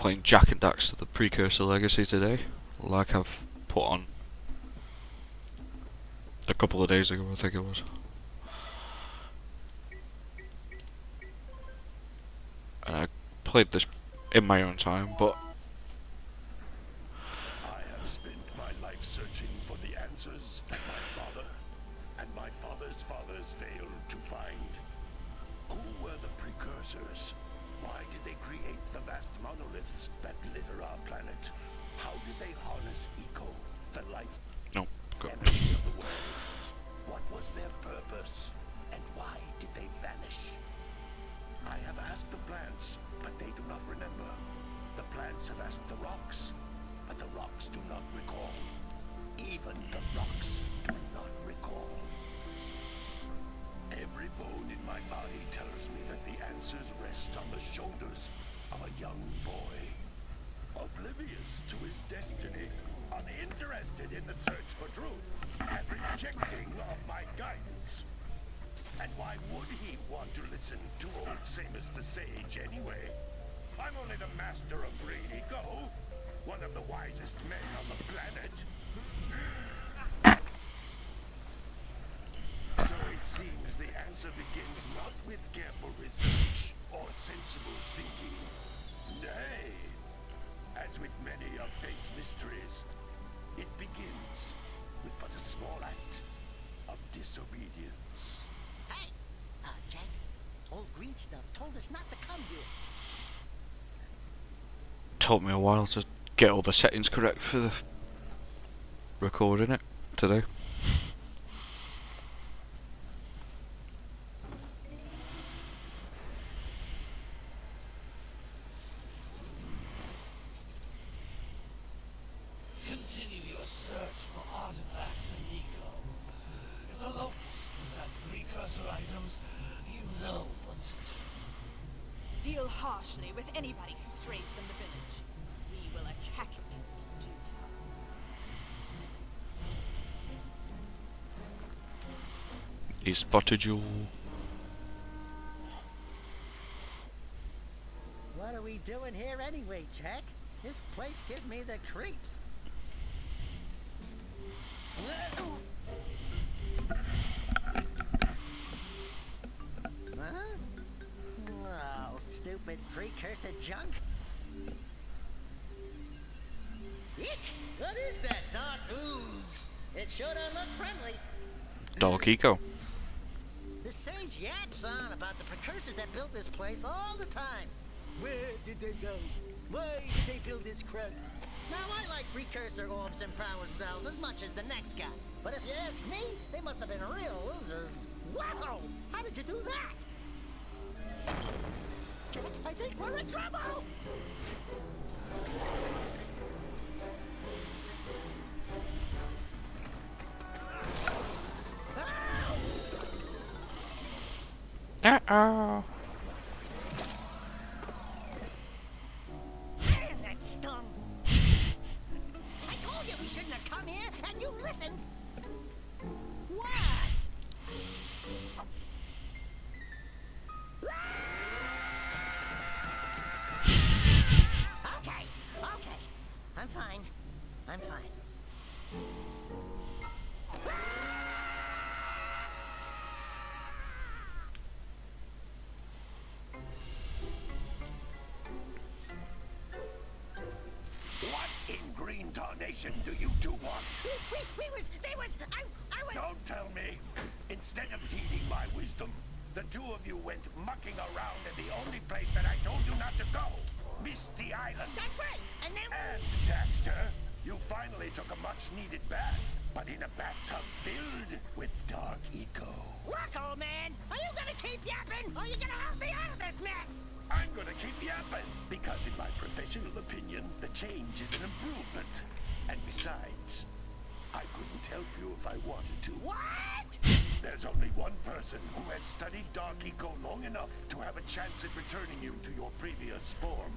playing Jack and Daxter, the Precursor Legacy today, like I've put on a couple of days ago, I think it was. And I played this in my own time, but I have spent my life searching for the answers that my father and my father's fathers failed to find. Who were the Precursors? Why did they create the vast monoliths that litter our planet? How did they harness eco, the life no. Go. energy of the world? What was their purpose? And why did they vanish? I have asked the plants, but they do not remember. The plants have asked the rocks, but the rocks do not recall. Even the rocks do not recall. Every bone in my body tells me that the answers rest on the shoulders of a young boy. Oblivious to his destiny, uninterested in the search for truth, and rejecting of my guidance. And why would he want to listen to old Samus the Sage anyway? I'm only the master of Green Eco, one of the wisest men on the planet. So it seems the answer begins not with careful research or sensible thinking. Nay, as with many of fate's mysteries, it begins with but a small act of disobedience. Hey, Jack, old green stuff told us not to come here. Took me a while to get all the settings correct for the recording it today. Continue your search for artifacts in Eco. If the locusts possess precursor items, you know what to do. Deal harshly with anybody who strays from the village. We will attack it in due time. He spotted you. What are we doing here anyway, Jack? This place gives me the creeps. Huh? Oh, stupid precursor junk. Eek! What is that dark ooze? It sure don't look friendly. Dark Eco. The sage yaps on about the precursors that built this place all the time. Where did they go? Why did they build this crap? Now, I like precursor orbs and power cells as much as the next guy. But if you ask me, they must have been real losers. Wow! How did you do that? Jack, I think we're in trouble! Uh-oh. Man, that stung! I told you we shouldn't have come here, and you listened! What? Okay, okay. I'm fine. I'm fine. What in green tarnation do you two want? They was, I was... Don't tell me. Instead of heeding my wisdom, the two of you went mucking around in the only place that I told you not to go. Misty Island. That's right, and then... And, Daxter, you finally took a much-needed bath, but in a bathtub filled with dark eco. Look, old man, are you gonna keep yapping, or are you gonna help me out of this mess? I'm gonna keep yapping, because in my professional opinion, the change is an improvement. And besides, I couldn't help you if I wanted to. What? There's only one person who has studied Dark Eco long enough to have a chance at returning you to your previous form.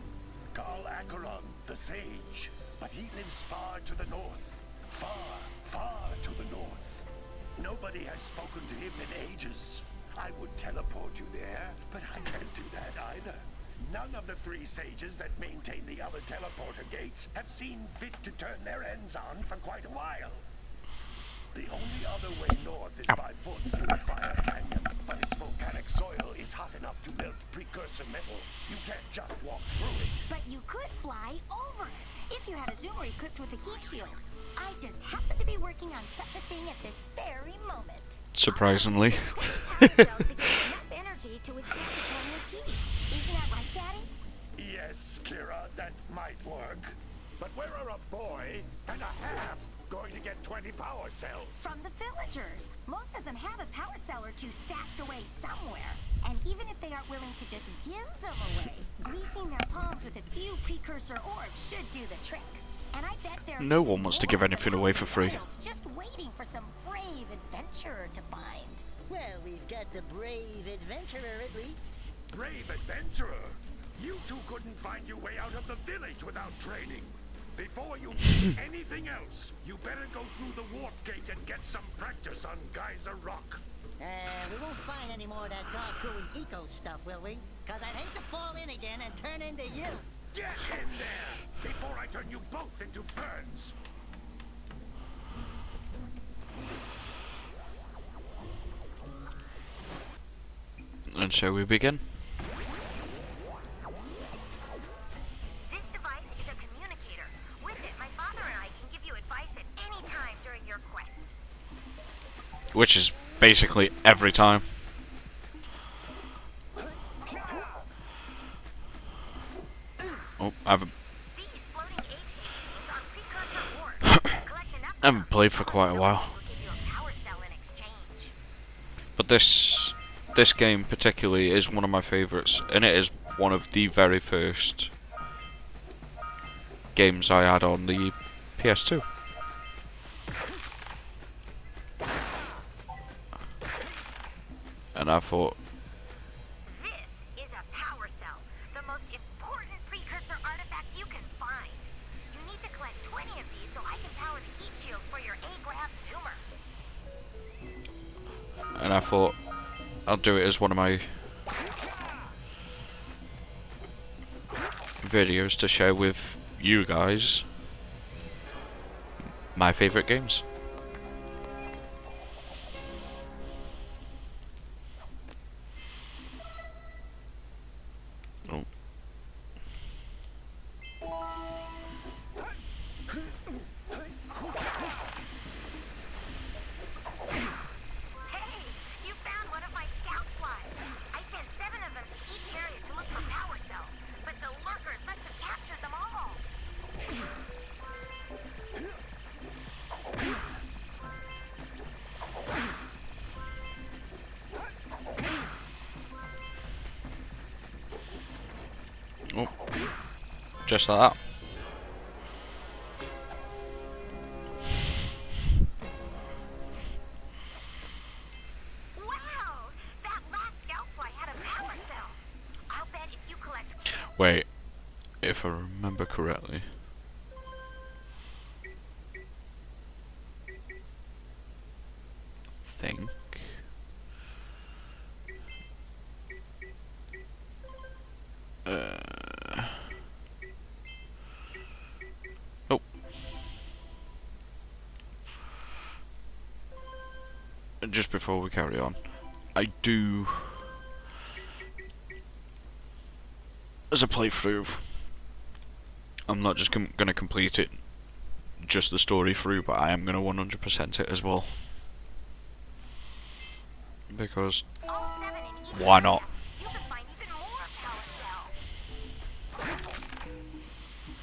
Carl Acheron, the Sage. But he lives far to the north. Far, far to the north. Nobody has spoken to him in ages. I would teleport you there, but I can't do that either. None of the three sages that maintain the other teleporter gates have seen fit to turn their ends on for quite a while. The only other way north is by foot through the Fire Canyon, but its volcanic soil is hot enough to melt precursor metal. You can't just walk through it. But you could fly over it if you had a zoomer equipped with a heat shield. I just happen to be working on such a thing at this very moment. Surprisingly. Power cells to give enough energy to withstand the planet's heat. Isn't that right, Daddy? Yes, Kira, that might work. But where are a boy and a half going to get 20 power cells? From the villagers. Most of them have a power cell or two stashed away somewhere. And even if they aren't willing to just give them away, greasing their palms with a few precursor orbs should do the trick. And I bet there No one wants to give anything away for free. just waiting for some brave adventurer to find. Well, we've got the brave adventurer at least. Brave adventurer! You two couldn't find your way out of the village without training. Before you do anything else, you better go through the warp gate and get some practice on Geyser Rock. We won't find any more of that dog-cooing eco stuff, will we? Cause I'd hate to fall in again and turn into you. Get in there before I turn you both into ferns. And shall we begin? This device is a communicator. With it, my father and I can give you advice at any time during your quest. Which is basically every time. Oh, I haven't, These floating egg-shaped things are precursor orbs. Collect enough I haven't played for quite a while. will give you a power cell in exchange. But this game particularly is one of my favourites, and it is one of the very first games I had on the PS2. And I thought, This is a power cell, the most important precursor artifact you can find. You need to collect 20 of these so I can power the heat shield for your A-grab zoomer. I'll do it as one of my videos to share with you guys my favourite games. Oh. Hey, you found one of my scout flies. I sent 7 of them to each area to look for power cells, but the lurkers must have captured them all. Oh. Just like that. Wow! That last scout fly had a power cell. I'll bet if you collect Wait, if I remember correctly. Think. Oh. Just before we carry on, I do, as a playthrough, I'm not just going to complete it, just the story through, but I am going to 100% it as well. Because, all 7 in each why not? area, you can find even more power cells.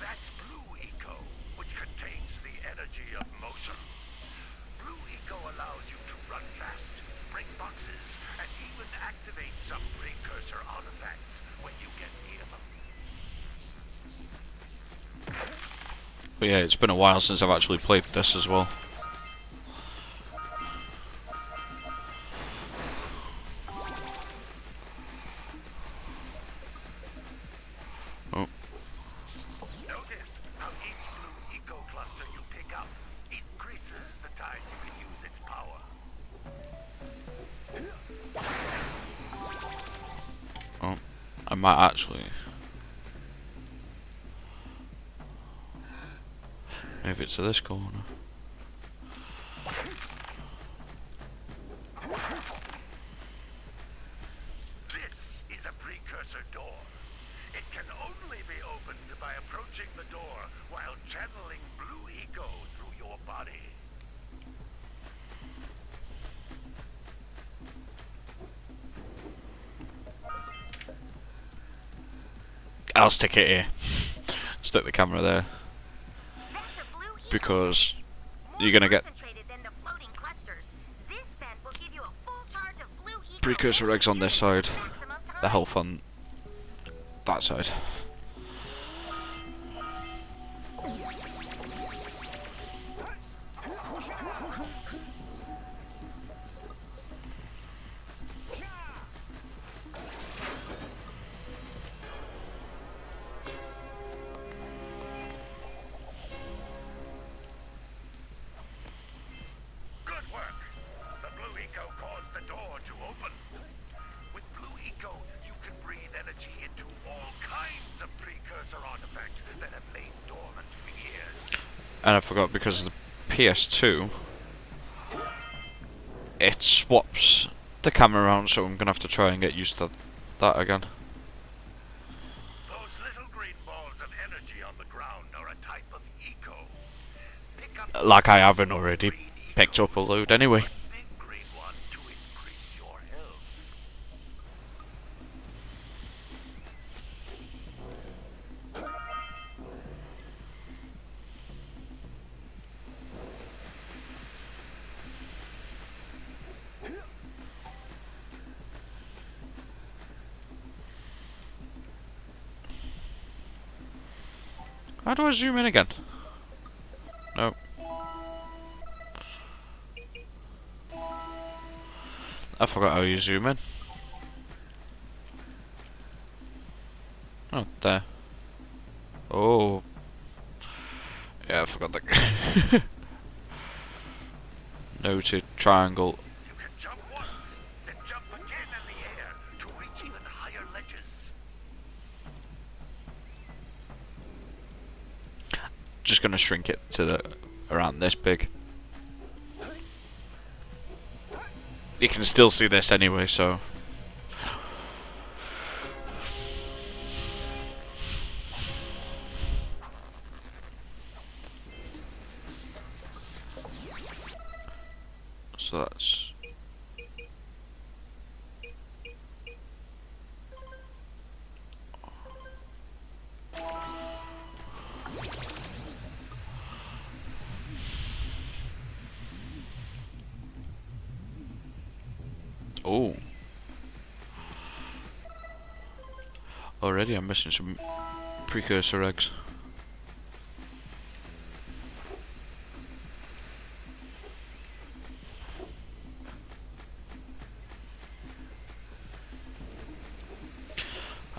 That's Blue Eco, which contains the energy of motion. Blue Eco allows you to run fast, break boxes, and even activate some precursor artifacts when you get near them. But yeah, it's been a while since I've actually played this as well. Oh. Notice how each Blue Eco cluster you pick up increases the time you can use its power. Oh, I might actually Move it to this corner. This is a precursor door. It can only be opened by approaching the door while channeling blue eco through your body. I'll stick it here. Stick the camera there. Vents of blue eco Because more you're gonna get concentrated than the floating clusters. This vent will give you a full charge of blue eco precursor eggs on this side. maximum time. The health on that side. Good work. The blue eco caused the door to open. With blue eco, you can breathe energy into all kinds of precursor artifacts that have lain dormant for years. And I forgot, because of the PS2, it swaps the camera around, so I'm gonna have to try and get used to that again. Those little green balls of energy on the ground are a type of eco. Pick up Like I haven't already green eco, picked up a load anyway. a big green one to increase your health. How do I zoom in again? No. I forgot how you zoom in. Oh, there. Oh. Yeah, I forgot that. Noted triangle. You can jump once, then jump again in the air to reach even higher ledges. Just gonna shrink it to the around this big. You can still see this anyway, so. So that's. Oh. Already I'm missing some precursor eggs.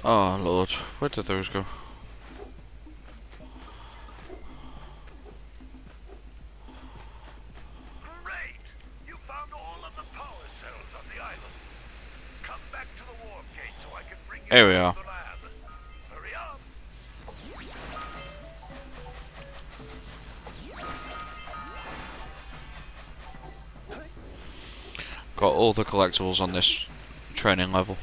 Oh lord, where did those go? Great! You found all of the power cells on the island. Come back to the warp gate so I can bring you Here we to are. the lab. Hurry up! Got all the collectibles on this training level.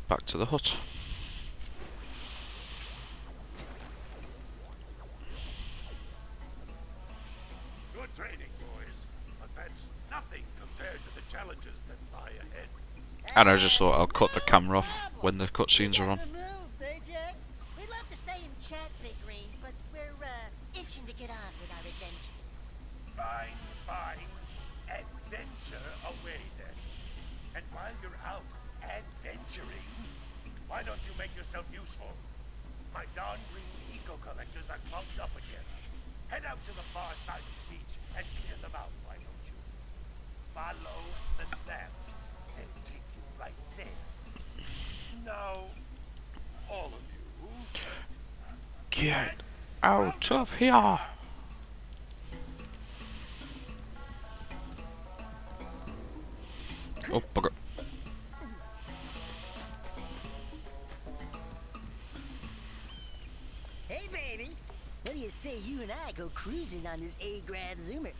Back to the hut. Good training, boys. But that's nothing compared to the challenges that lie ahead. And I just thought I'll cut the camera off when the cutscenes are on. We'd love to stay and chat, Big Green, but we're itching to get on with our adventures. Fine, fine. Adventure away then. And while you're out adventuring, why don't you make yourself useful? My darn green eco collectors are clogged up again. Head out to the far side of the beach and clear them out, why don't you? Follow the lamps and take you right there. Now, all of you, Get out of here! Oh, bugger. Hey, baby. What do you say you and I go cruising on this A-Grab Zoomer?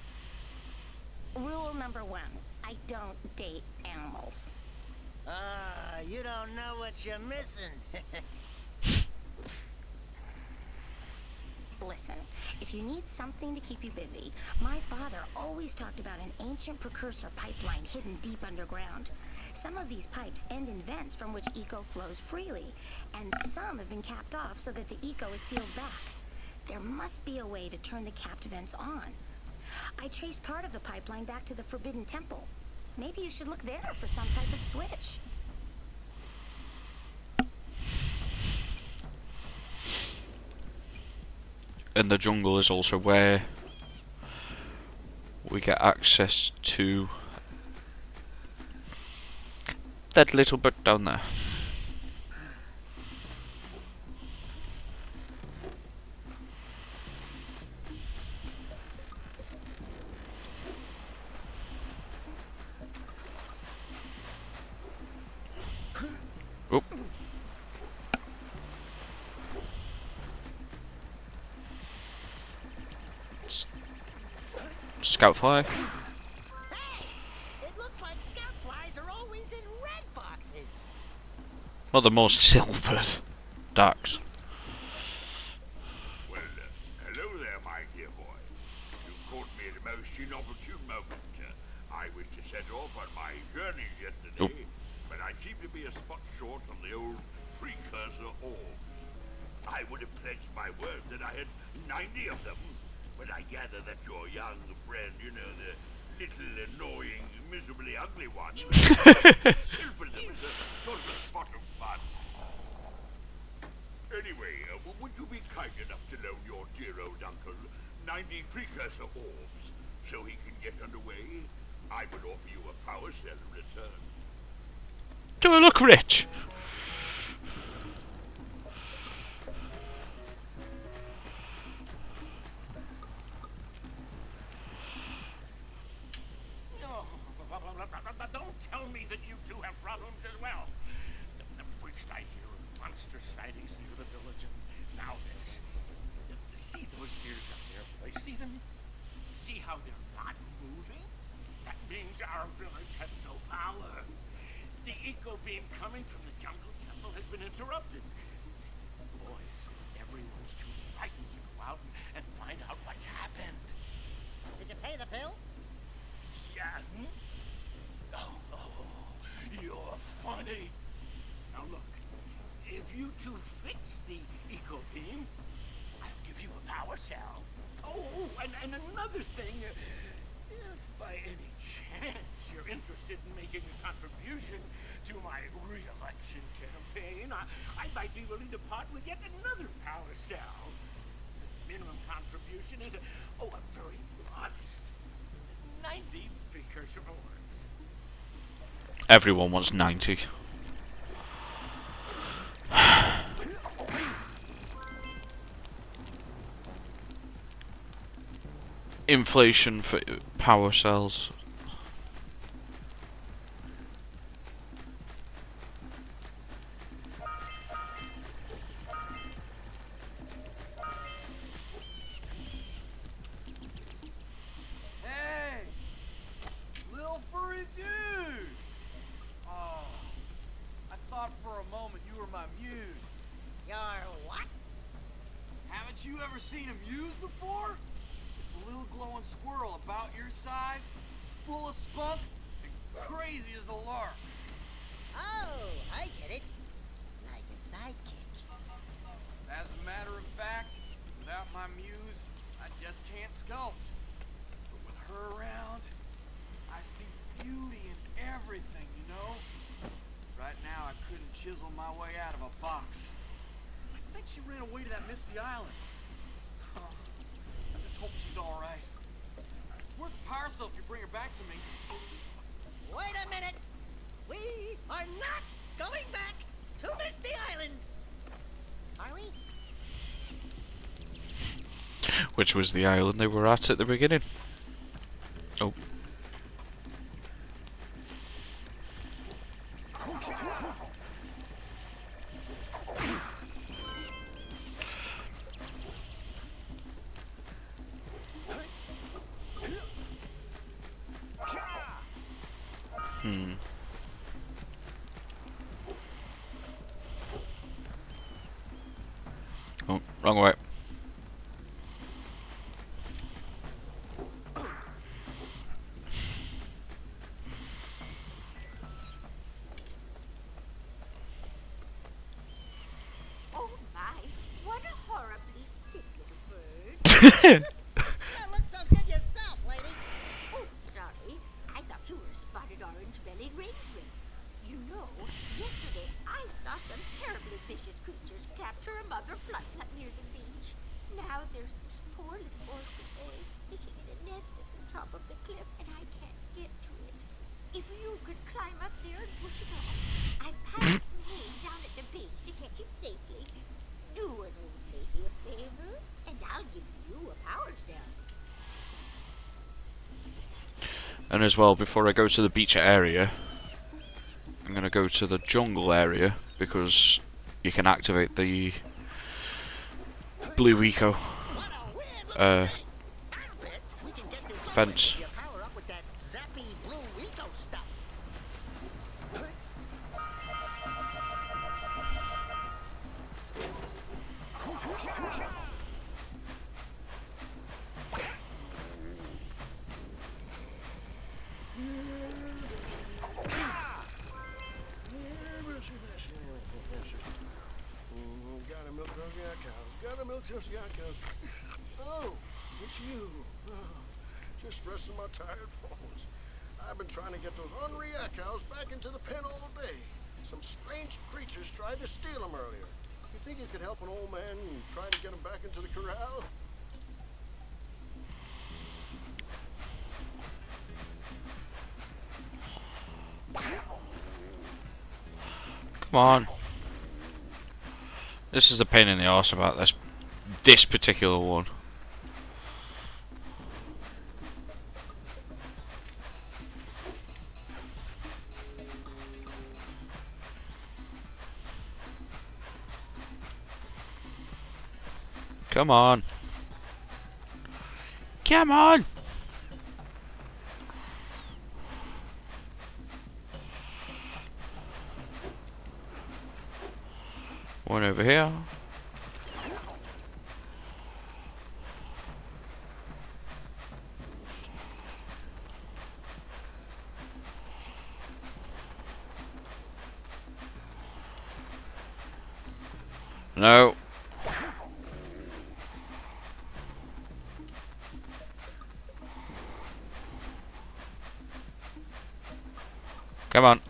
Rule number 1, I don't date animals. Ah, you don't know what you're missing. Listen, if you need something to keep you busy, my father always talked about an ancient precursor pipeline hidden deep underground. Some of these pipes end in vents from which eco flows freely, and some have been capped off so that the eco is sealed back. There must be a way to turn the capped vents on. I traced part of the pipeline back to the Forbidden Temple. Maybe you should look there for some type of switch. And the jungle is also where we get access to that little bit down there. Oh. Scout fly. Hey! It looks like scout flies are always in red boxes. Well, the more silvered Dax. well, hello there, my dear boy. You caught me at a most inopportune moment. I was to set off on my journey yesterday, but I seem to be a spot short on the old Precursor orb. I would have pledged my word that I had 90 of them, but I gather that your young friend, you know, the little annoying, miserably ugly one, pilfered them as a sort of a spot of fun. Anyway, would you be kind enough to loan your dear old uncle 90 Precursor orbs so he can get underway? I would offer you a power cell in return. Do I look rich? Don't tell me that you two have problems as well. First I hear of monster sightings near the village, and now this. See those ears up there, boy? See them? See how they're not moving? That means our village has no power. The eco beam coming from the jungle temple has been interrupted. Boys, everyone's too frightened to go out and find out what's happened. Did you pay the bill? Yeah. Oh, you're funny. Now look, if you two fix the eco beam, I'll give you a power cell. Oh, and another thing, if by any chance you're interested in making a contribution to my re-election campaign, I might be willing to part with yet another power cell. The minimum contribution is a very modest 90 Precursor orbs. Everyone wants 90. Inflation for power cells. Hey! Little furry dude! Oh, I thought for a moment you were my muse. You're what? Haven't you ever seen a muse before? It's a little glowing squirrel about your size, full of spunk, and crazy as a lark. Oh, I get it. Like a sidekick. As a matter of fact, without my muse, I just can't sculpt. But with her around, I see beauty in everything, you know? Right now, I couldn't chisel my way out of a box. I think she ran away to that misty island. Huh. I just hope she's all right. It's worth the power cell if you bring her back to me. Wait a minute. We are not going back to Misty Island. Are we? Which was the island they were at the beginning. Oh. Oh, wrong way. Oh my, what a horribly sick little bird. You look so good yourself, lady. Oh, sorry. I thought you were a spotted orange-bellied raven. You know, yesterday I saw some terribly vicious creatures capture a mother floodlet near the beach. Now there's this poor little orphan egg sitting in a nest at the top of the cliff, and I can't get to it. If you could climb up there and push it off, I've piled some hay down at the base to catch it safely. Do an old lady a favor, and I'll give you a power cell. And as well, before I go to the beach area, I'm going to go to the jungle area, because you can activate the blue eco What a weird looking thing. I bet we can get this fence. if you power up with that zappy blue eco stuff. Gotta milk those yak cows. Gotta milk those yak cows. Oh, it's you. Oh, just resting my tired bones. I've been trying to get those ornery yak cows back into the pen all day. Some strange creatures tried to steal them earlier. You think you could help an old man and try to get them back into the corral? Come on. This is the pain in the arse about this particular one. Come on. Come on. One over here. No. Come on.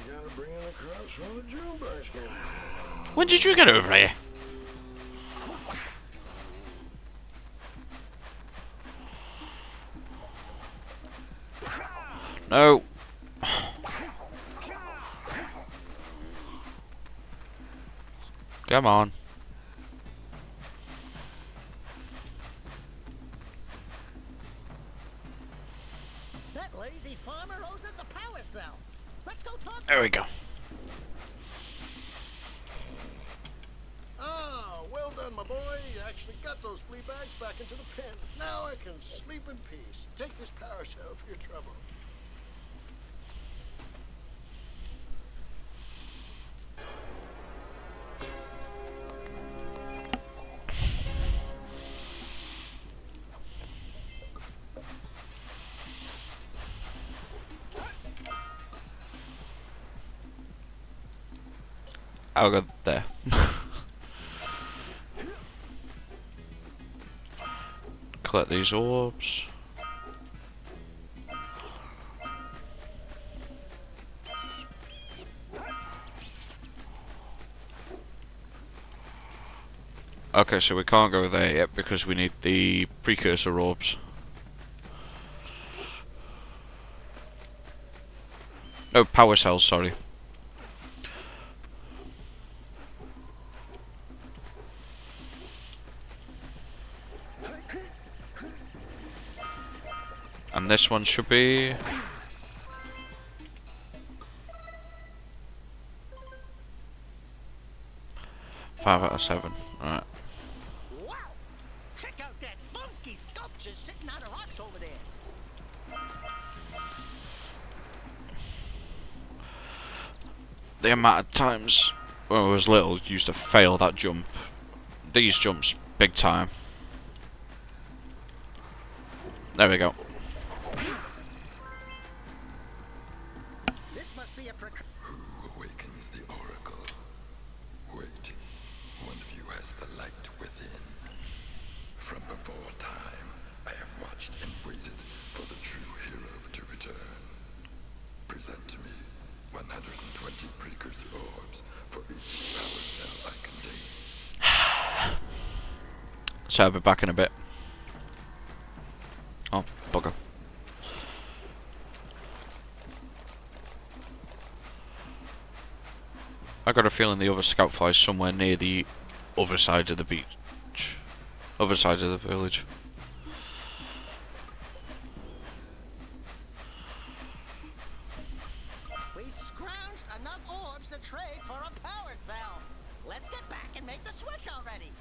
Gotta bring in the crops from the June basket. When did you get over here? No. Come on. That lazy farmer owes us a power cell. Let's go talk. There we go. Ah, well done, my boy. You actually got those flea bags back into the pen. Now I can sleep in peace. Take this power cell for your trouble. I'll go there. Collect these orbs. Okay, so we can't go there yet because we need the precursor orbs. No, power cells, sorry. And this one should be... 5 out of 7. Alright. Wow! Check out that funky sculpture sitting on the rocks over there. The amount of times when I was little used to fail that jump. These jumps, big time. There we go. This must be a precursor. Who awakens the oracle? Wait, one of you has the light within. From before time, I have watched and waited for the true hero to return. Present to me 120 precursor orbs for each power cell I contain. So I'll be back in a bit. Oh, bugger. I got a feeling the other scout flies somewhere near the other side of the beach. Other side of the village. We scrounged enough orbs to trade for a power cell. Let's get back and make the switch already.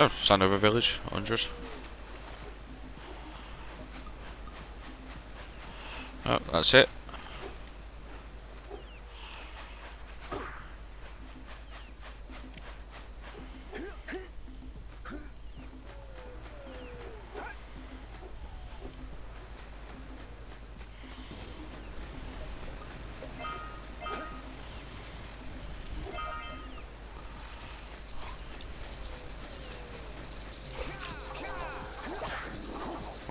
Oh, Sandover Village, 100. Oh, that's it.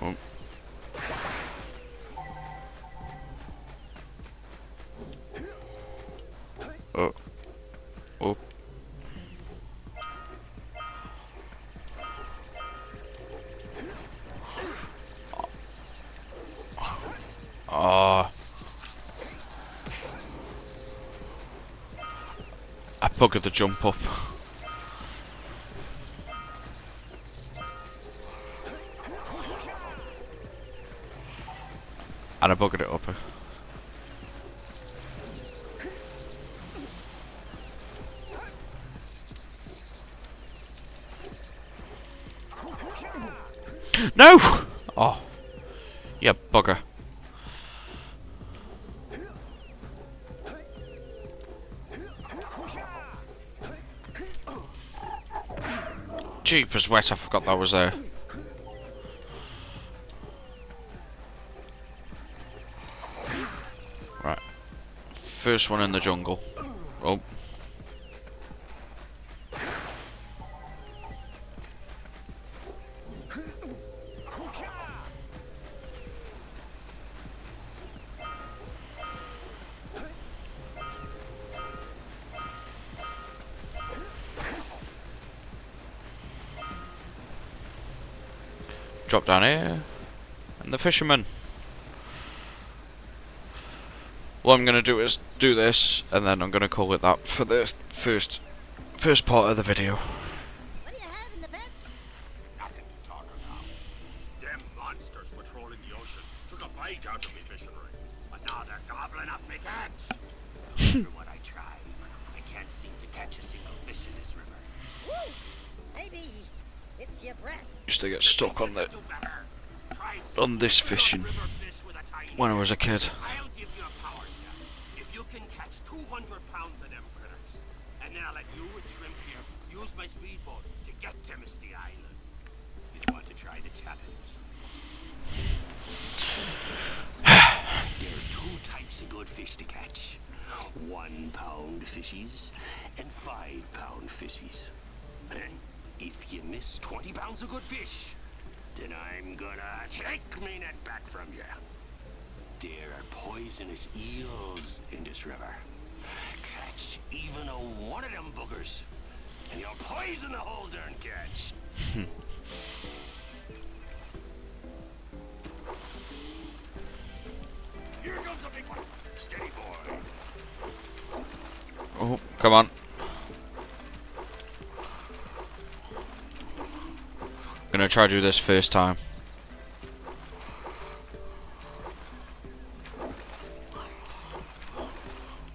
Oh. Oh. Oh. Oh. I buggered the jump up. And I buggered it up. No! Oh. Yeah, bugger. Jeepers wet, I forgot that was there. Right. First one in the jungle. Oh. Drop down here. And the fisherman. What I'm going to do is do this, and then I'm going to call it that for the first part of the video. What do you have in the basket? Nothing to talk about. Them monsters patrolling the ocean took a bite out of me fishing ring. But now they're gobbling up me catch. No matter what I try, I can't seem to catch a single fish in this river. Woo! Maybe it's your breath. Used to get stuck on the Do better. Try on this fishing river fish with a tiny when I was a kid. I'll give you a power cell if you can catch 200 pounds of them critters. And then I'll let you and Shrimp here use my speedboat to get to Misty Island. You want to try the challenge? There are two types of good fish to catch. 1 pound fishies and 5 pound fishies. And if you Miss 20 pounds of good fish, then I'm gonna take me net back from you. There are poisonous eels in this river. Catch even one of them boogers, and you'll poison the whole darn catch. Here comes a big one. Steady, boy. Oh, come on. Gonna try to do this first time.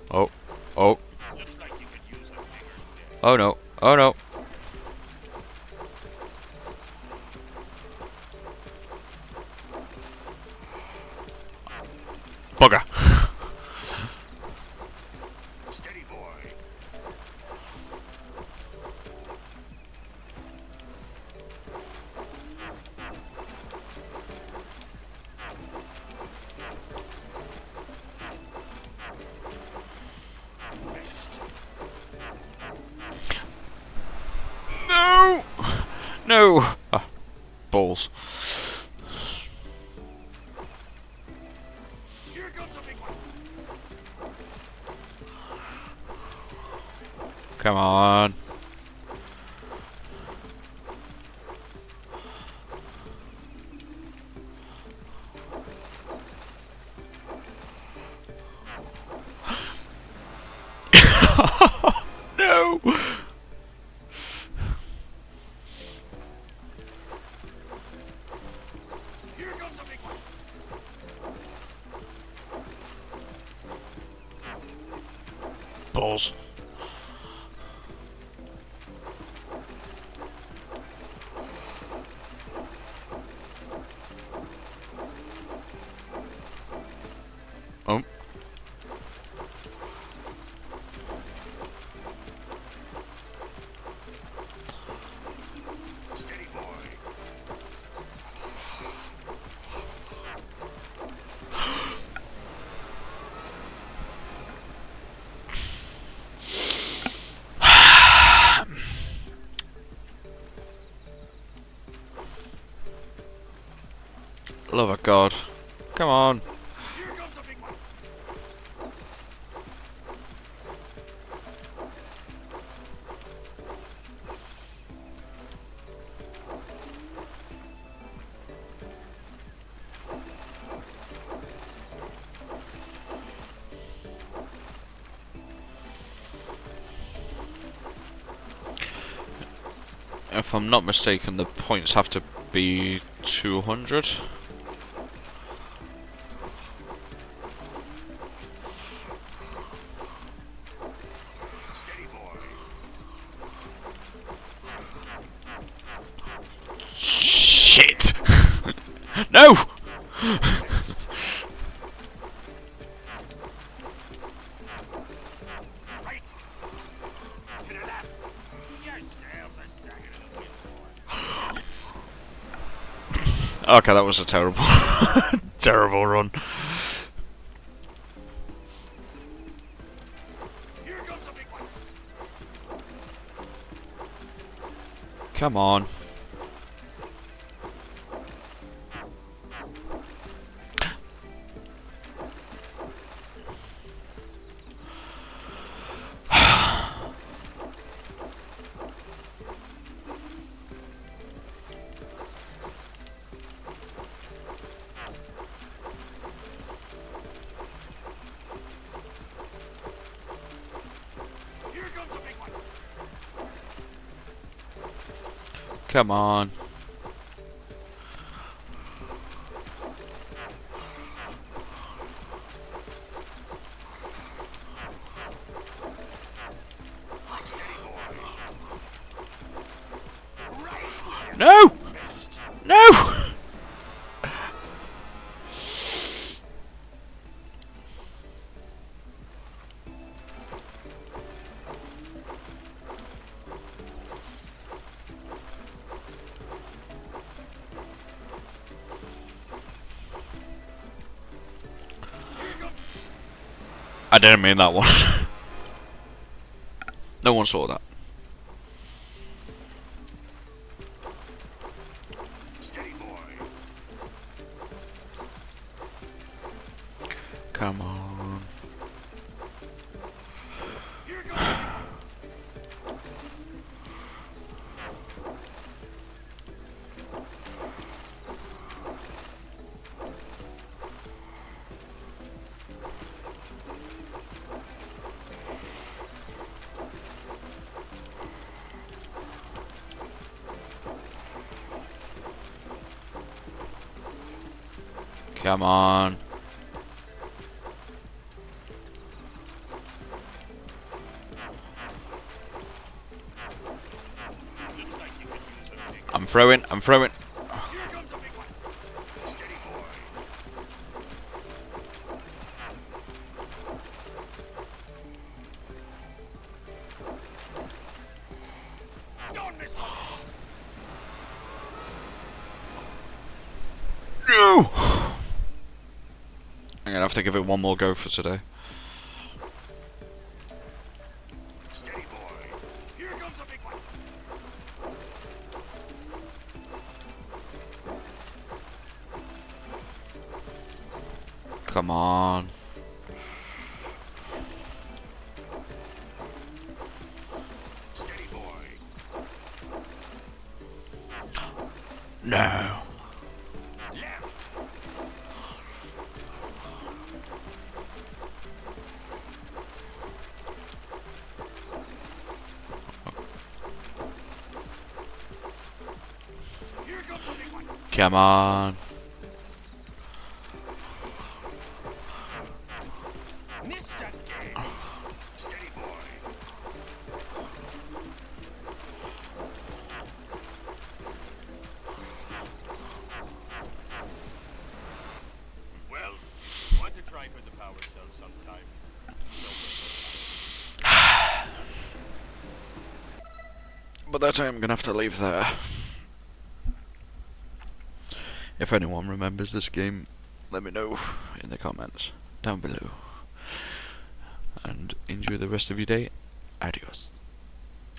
Oh, oh. Looks like you could use a bigger net. Oh no, oh no. Bugger. Steady, boy. Missed. No! No! Ah, balls. Here comes a big one. Come on. No! Here comes a big one. Balls. Oh. Steady, boy. Love of God. Come on. Here comes a big one. If I'm not mistaken, the points have to be 200. Steady, boy. Shit! No! Missed. Right. To the left. Your sails are sagging in the wind, boy. Okay, that was a terrible, terrible run. Here comes a big one. Come on. Here comes a big one. Come on. Steady, boy. Right with you. No! Missed. No! I didn't mean that one. No one saw that. Come on. Here goes. Come on. I'm throwing. Here comes a big one. Steady, boy. Don't miss one. No! I'm gonna have to give it one more go for today. Steady, boy. Here comes a big one. Come on. Steady, boy. No. Left. Here comes a big one. Come on. Missed again. Steady, boy. Well, want to try for the power cell sometime? But that I'm gonna have to leave there. If anyone remembers this game, let me know in the comments down below. And enjoy the rest of your day. Adios.